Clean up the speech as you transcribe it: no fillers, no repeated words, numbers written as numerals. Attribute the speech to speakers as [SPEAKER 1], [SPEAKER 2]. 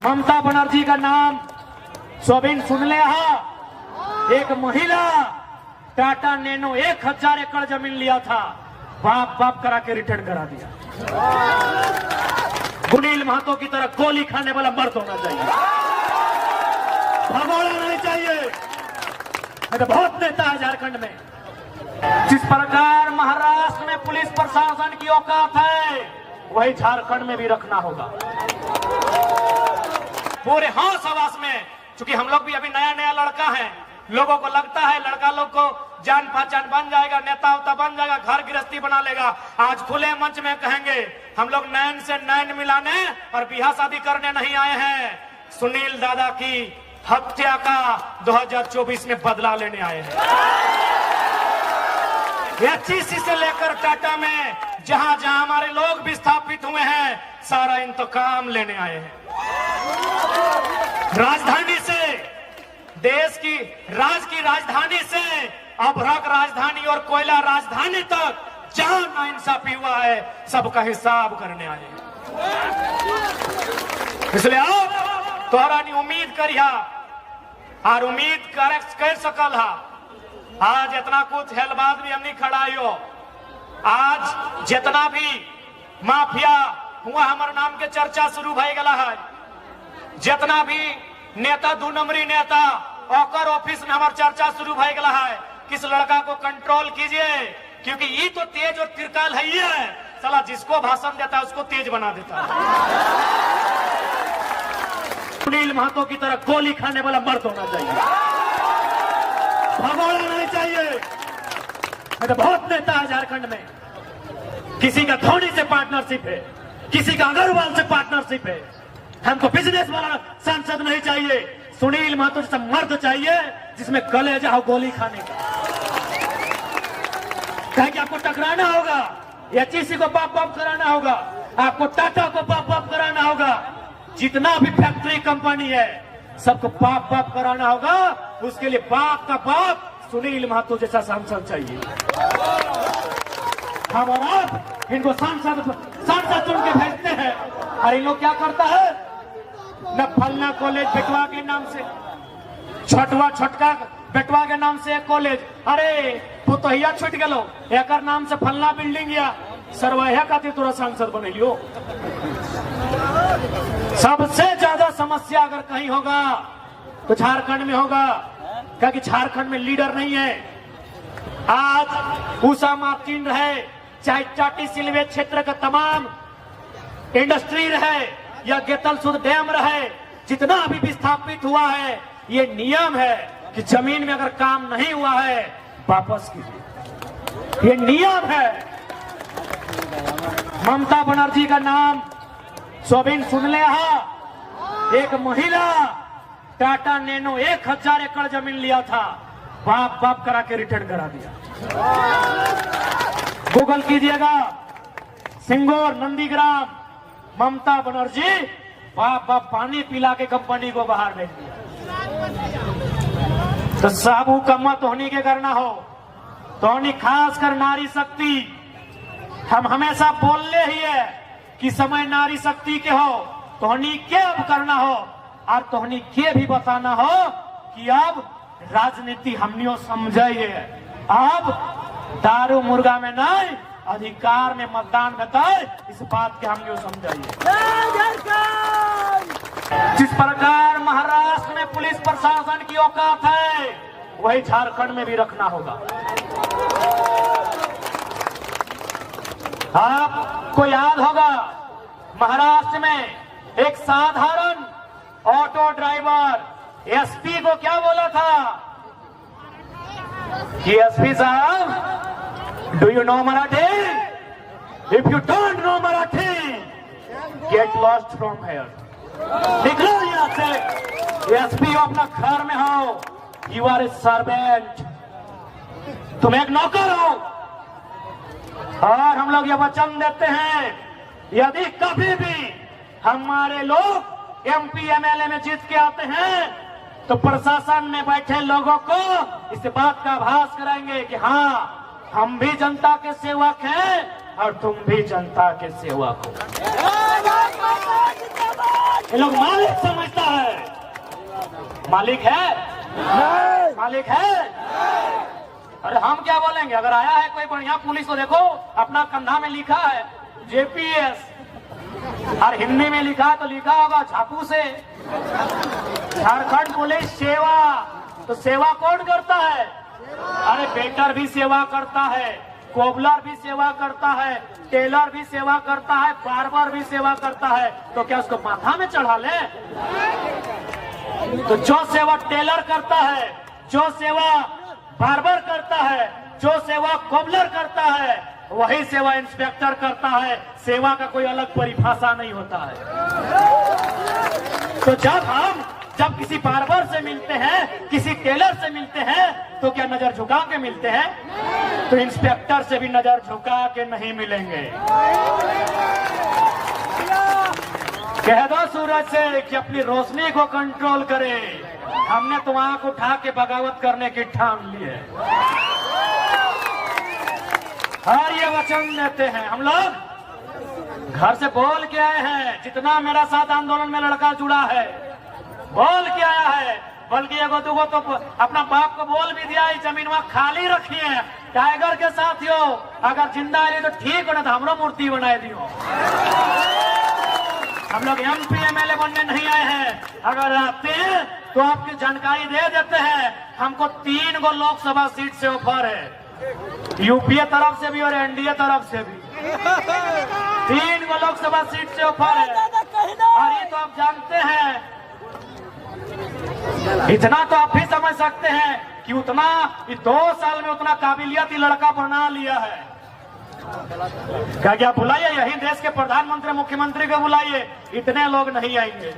[SPEAKER 1] ममता बनर्जी का नाम सोबिन सुन ले। एक महिला टाटा नैनो 1000 एकड़ जमीन लिया था, बाप बाप करा के रिटर्न करा दिया। सुनील महतो की तरह गोली खाने वाला मर्द होना चाहिए, भगोड़ा नहीं चाहिए। तो बहुत नेता है झारखंड में। जिस प्रकार महाराष्ट्र में पुलिस प्रशासन की औकात है, वही झारखंड में भी रखना होगा। पूरे होश हवास में, क्योंकि हम लोग भी अभी नया नया लड़का है, लोगों को लगता है लड़का लोग को जान पहचान बन जाएगा, नेता उता बन जाएगा, घर गृहस्थी बना लेगा। आज खुले मंच में कहेंगे हम लोग नैन से नैन मिलाने और ब्याह शादी करने नहीं आए हैं, सुनील दादा की हत्या का 2024 में बदला लेने आए हैं। एचईसी से लेकर टाटा में जहां जहां हमारे लोग विस्थापित हुए हैं, सारा इंतकाम लेने आए हैं। राजधानी से, देश की राजधानी से अभ्रक राजधानी और कोयला राजधानी तक जहां नाइंसाफी हुआ है, सबका हिसाब करने आए हैं। इसलिए आप तोहरा नहीं उम्मीद करिया और उम्मीद कर सकल हा। आज इतना कुछ हेलबाद भी हमने खड़ाई हो। आज जितना भी माफिया हुआ हमारे नाम के चर्चा शुरू भई गला है, जितना भी नेता 2 नंबरी नेता ओकर ऑफिस में हमारे चर्चा शुरू भई गला है, किस लड़का को कंट्रोल कीजिए, क्योंकि ये तो तेज और तिरकाल है ही है। साला जिसको भाषण देता है उसको तेज बना देता है। सुनील महतो की तरह गोली खाने वाला मर्द होना चाहिए, भगोड़ा नहीं चाहिए। तो बहुत नेता है झारखंड में। किसी का धोनी से पार्टनरशिप है, किसी का अग्रवाल से पार्टनरशिप है। हमको बिजनेस वाला सांसद नहीं चाहिए, सुनील महतो जैसा मर्द चाहिए जिसमें गले जाओ गोली खाने का। कहे कि आपको टकराना होगा, एचईसी को बाप बाप कराना होगा, आपको टाटा को बाप बाप कराना होगा, जितना भी फैक्ट्री कंपनी है सबको बाप बाप कराना होगा। उसके लिए बाप का बाप सुनील महतो जैसा सांसद चाहिए। हम और आप इनको सांसद चुन के भेजते हैं, और इन लोग क्या करता है, न फलना कॉलेज बेटवा के नाम से, छोटका बेटवा के नाम से एक कॉलेज, अरे पुतहिया छूट गलो, एक नाम से फलना बिल्डिंग या सरवाया खातिर तोरा सांसद बनेलियो। सबसे ज्यादा समस्या अगर कहीं होगा तो झारखंड में होगा, क्योंकि झारखंड में लीडर नहीं है। आज उषा मार्टिन रहे, चाहे चाटी सिलवे क्षेत्र का तमाम इंडस्ट्री रहे या गेतल सुध डैम रहे, जितना भी विस्थापित हुआ है, ये नियम है कि जमीन में अगर काम नहीं हुआ है वापस कीजिए, ये नियम है। ममता बनर्जी का नाम सोबिन सुन ले। एक महिला टाटा नैनो 1000 एकड़ जमीन लिया था, बाप बाप करा के रिटर्न करा दिया। गूगल कीजिएगा, सिंगोर नंदीग्राम, ममता बनर्जी बाप बाप पानी पिला के कंपनी को बाहर भेज दिया। तो साबू कम्मा तोहनी के करना हो, तोहनी खास कर नारी शक्ति, हम हमेशा बोलले ही है कि समय नारी शक्ति के हो, तोहनी के अब करना हो और तोहनी के भी बताना हो कि अब राजनीति हमनियों समझिए। अब दारू मुर्गा में नहीं, अधिकार में मतदान में तय, इस बात के हमनियों समझिए। जिस प्रकार महाराष्ट्र में पुलिस प्रशासन की औकात है, वही झारखंड में भी रखना होगा। आपको याद होगा महाराष्ट्र में एक साधारण ऑटो ड्राइवर एसपी को क्या बोला था कि एसपी साहब, do you know Marathi? If you don't know Marathi, get lost from here. निकलो यहाँ से। एसपी अपना घर में हो, यू आर ए सर्वेंट, तुम एक नौकर हो। और हम लोग ये वचन देते हैं, यदि कभी भी हमारे लोग एमपी एमएलए में जीत के आते हैं तो प्रशासन में बैठे लोगों को इस बात का आभास कराएंगे कि हाँ, हम भी जनता के सेवक हैं और तुम भी जनता के सेवक हो। ये लोग मालिक समझता है। मालिक है? मालिक है? अरे हम क्या बोलेंगे? अगर आया है कोई बढ़िया पुलिस तो देखो अपना कंधा में लिखा है जेपीएस, और हिंदी में लिखा तो लिखा होगा झापू से झारखंड पुलिस सेवा। तो सेवा कौन करता है? अरे वेटर भी सेवा करता है, कोबलर भी सेवा करता है, टेलर भी सेवा करता है, बार्बर भी सेवा करता है। तो क्या उसको माथा में चढ़ा ले? तो जो सेवा टेलर करता है, जो सेवा बार्बर करता है, जो सेवा कोबलर करता है, वही सेवा इंस्पेक्टर करता है। सेवा का कोई अलग परिभाषा नहीं होता है। तो जब किसी बार्बर से मिलते हैं, किसी टेलर से मिलते हैं, तो क्या नजर झुका के मिलते हैं? तो इंस्पेक्टर से भी नजर झुका के नहीं मिलेंगे। कह दो सूरज से कि अपनी रोशनी को कंट्रोल करे। हमने तो आंख उठा के बगावत करने की ठान ली है। और ये वचन देते हैं हम लोग घर से बोल के आए हैं। जितना मेरा साथ आंदोलन में लड़का जुड़ा है बोल के आया है, बल्कि एगो दुगो तो अपना बाप को बोल भी दिया, जमीन वहां खाली रखिए। टाइगर के साथियों अगर जिंदा है तो ठीक हो, ना तो हमरो मूर्ति बनाए दियो। हम लोग MP MLA बनने नहीं आए हैं। अगर आते हैं तो आपकी जानकारी दे देते हैं। हमको 3 गो लोकसभा सीट से ऑफर है, यूपीए तरफ से भी और NDA तरफ से भी 3 गो लोकसभा सीट से ऑफर है। और ये तो आप जानते हैं, इतना तो आप भी समझ सकते हैं कि उतना 2 साल में उतना काबिलियत ही लड़का बना लिया है। क्या बुलाइए, यही देश के प्रधानमंत्री मुख्यमंत्री को बुलाइए, इतने लोग नहीं आएंगे।